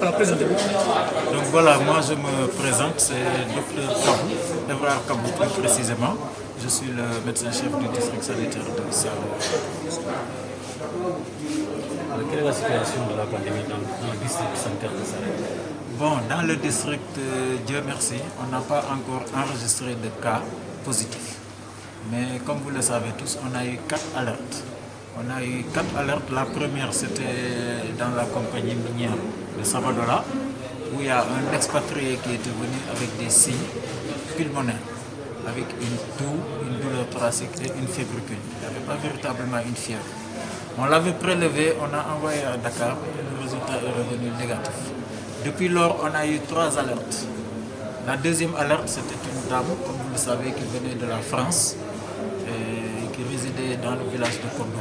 Alors, présentez-vous. Donc voilà, moi je me présente, c'est Dr Kabou, Evrard Kabou plus précisément. Je suis le médecin-chef du district sanitaire de Sarou. Quelle est la situation de la pandémie dans le district sanitaire de Sarou? Bon, dans le district, Dieu merci, on n'a pas encore enregistré de cas positifs. Mais comme vous le savez tous, on a eu 4 alertes. On a eu 4 alertes. La première, c'était dans la compagnie minière de Sabadola, où il y a un expatrié qui était venu avec des signes pulmonaires, avec une toux, une douleur thoracique et une fébricule. Il n'y avait pas véritablement une fièvre. On l'avait prélevé, on a envoyé à Dakar, et le résultat est revenu négatif. Depuis lors, on a eu 3 alertes. La deuxième alerte, c'était une dame, comme vous le savez, qui venait de la France, et qui résidait dans le village de Kondo,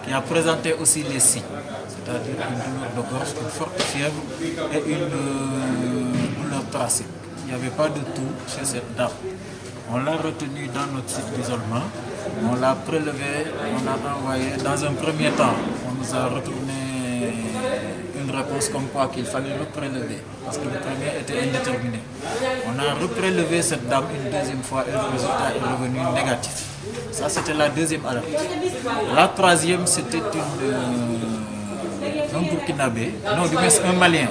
qui a présenté aussi les signes, c'est-à-dire une douleur de gorge, une forte fièvre et une douleur thoracique. Il n'y avait pas de toux chez cette dame. On l'a retenue dans notre site d'isolement, on l'a prélevée, on l'a envoyée. Dans un premier temps, on nous a retourné une réponse comme quoi qu'il fallait reprélever, parce que le premier était indéterminé. On a reprélevé cette dame une deuxième fois et le résultat est revenu négatif. Ça, c'était la deuxième alerte. La troisième, c'était un Burkinabé, non, du moins un Malien,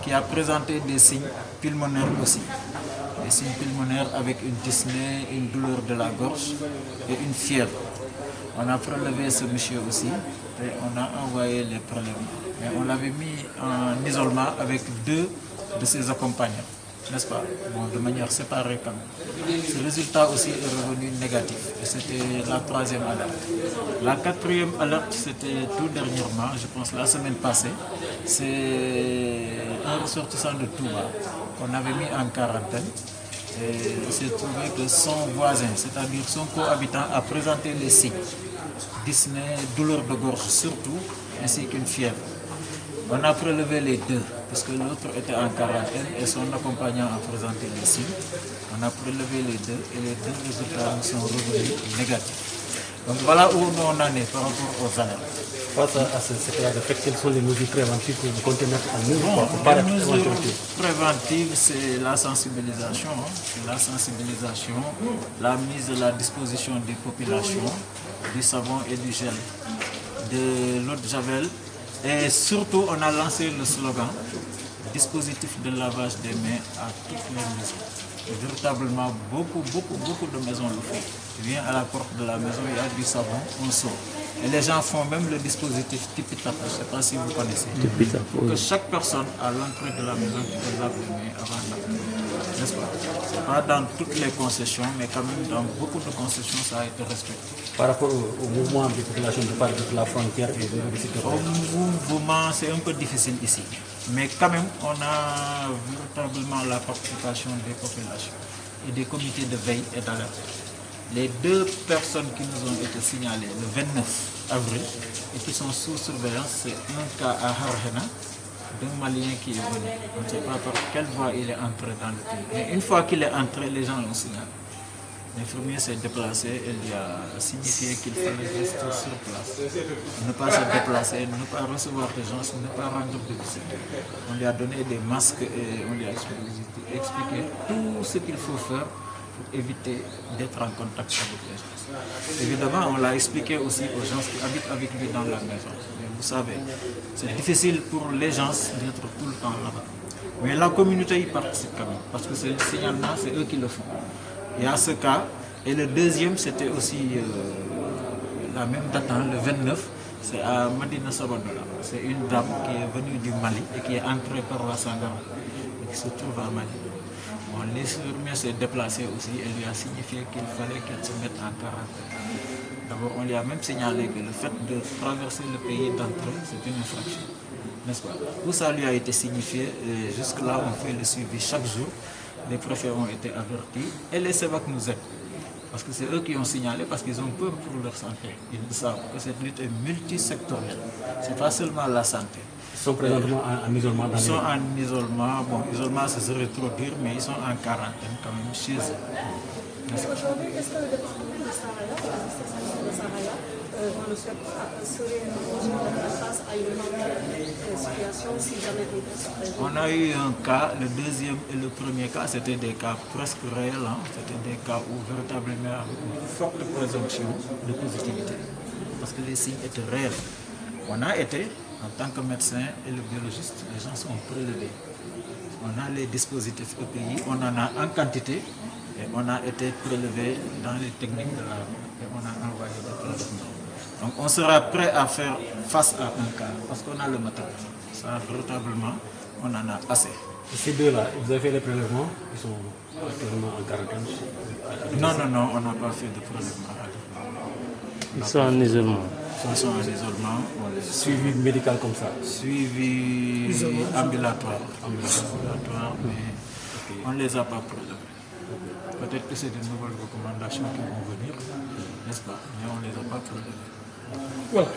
qui a présenté des signes pulmonaires aussi. Des signes pulmonaires avec une dyspnée, une douleur de la gorge et une fièvre. On a prélevé ce monsieur aussi et on a envoyé les prélèvements. Mais on l'avait mis en isolement avec 2 de ses accompagnants, n'est-ce pas? Bon, de manière séparée quand même. Ce résultat aussi est revenu négatif et c'était la troisième alerte. La quatrième alerte, c'était tout dernièrement, je pense la semaine passée. C'est un ressortissant de Touba qu'on avait mis en quarantaine. Et il s'est trouvé que son voisin, c'est-à-dire son cohabitant, a présenté les signes. Dyspnée, douleur de gorge surtout, ainsi qu'une fièvre. On a prélevé les 2, puisque l'autre était en quarantaine et son accompagnant a présenté les signes. On a prélevé les 2 et les 2 résultats nous sont revenus négatifs. Donc voilà où on en est par rapport aux alertes. Face à ce cas de fait, quelles sont les mesures préventives que vous comptez mettre en œuvre pour Les mesures préventives, c'est la sensibilisation. La sensibilisation, la mise à la disposition des populations, du savon et du gel, de l'eau de javel. Et surtout, on a lancé le slogan dispositif de lavage des mains à toutes les maisons. Et véritablement, beaucoup de maisons le font. Tu viens à la porte de la maison, il y a du savon, on sort. Et les gens font même le dispositif Tipitap, je ne sais pas si vous connaissez. Tipitap, oui. Que chaque personne à l'entrée de la maison, tu te laves les mains avant d'entrer. N'est-ce pas? Pas dans toutes les concessions, mais quand même dans beaucoup de concessions, ça a été respecté. Par rapport au mouvement des populations de part de la frontière et de Au mouvement, c'est un peu difficile ici. Mais quand même, on a véritablement la participation des populations et des comités de veille et d'alerte. Les 2 personnes qui nous ont été signalées le 29 avril et qui sont sous surveillance, c'est un cas à Harhena, d'un Malien qui est venu. On ne sait pas par quelle voie il est entré dans le pays. Mais une fois qu'il est entré, les gens l'ont signalé. L'infirmier s'est déplacé et lui a signifié qu'il fallait rester sur place. Ne pas se déplacer, ne pas recevoir des gens, ne pas rendre de visite. On lui a donné des masques et on lui a expliqué tout ce qu'il faut faire pour éviter d'être en contact avec les gens. Évidemment, on l'a expliqué aussi aux gens qui habitent avec lui dans la maison. Mais vous savez, c'est difficile pour les gens d'être tout le temps là-bas. Mais la communauté y participe quand même, parce que c'est le signalement, c'est eux qui le font. Il y a ce cas, et le deuxième, c'était aussi la même date, le 29, c'est à Madina Sabadola. C'est une dame qui est venue du Mali et qui est entrée par la Sangara et qui se trouve à Mali. Bon, l'infirmier s'est déplacé aussi et lui a signifié qu'il fallait qu'elle se mette en quarantaine. D'abord, on lui a même signalé que le fait de traverser le pays d'entrée, c'est une infraction. N'est-ce pas? Tout ça lui a été signifié et jusque-là, on fait le suivi chaque jour. Les préfets ont été avertis et les SEVAC nous aident. Parce que c'est eux qui ont signalé, parce qu'ils ont peur pour leur santé. Ils savent que cette lutte est multisectorielle. Ce n'est pas seulement la santé. Ils sont présentement en isolement. Ils sont en isolement. Bon, isolement, ce serait trop dur, mais ils sont en quarantaine quand même chez eux. Est-ce que le département de Saraya, le district sanitaire de Saraya, on ne souhaite pas, serions-nous face à une autre situation si jamais il se présente? On a eu un cas, le deuxième et le premier cas, c'était des cas presque réels. Hein. C'était des cas où véritablement une forte présomption de positivité. Parce que les signes étaient réels. On a été, en tant que médecin et le biologiste, les gens sont prélevés. On a les dispositifs EPI, on en a en quantité et on a été prélevé dans les techniques de la et on a envoyé des prélèvements. Donc on sera prêt à faire face à un cas parce qu'on a le matériel. Ça, véritablement, on en a assez. Et ces deux-là, vous avez fait les prélèvements, ils sont actuellement en quarantaine. Non, on n'a pas fait de prélèvement. Ils sont en isolement. Ils sont en isolement. Suivi médical comme ça. Suivi ambulatoire. Mais on ne les a pas prélevés. Peut-être que c'est de nouvelles recommandations qui vont venir, n'est-ce pas? Mais on ne les a pas prélevés. Voilà.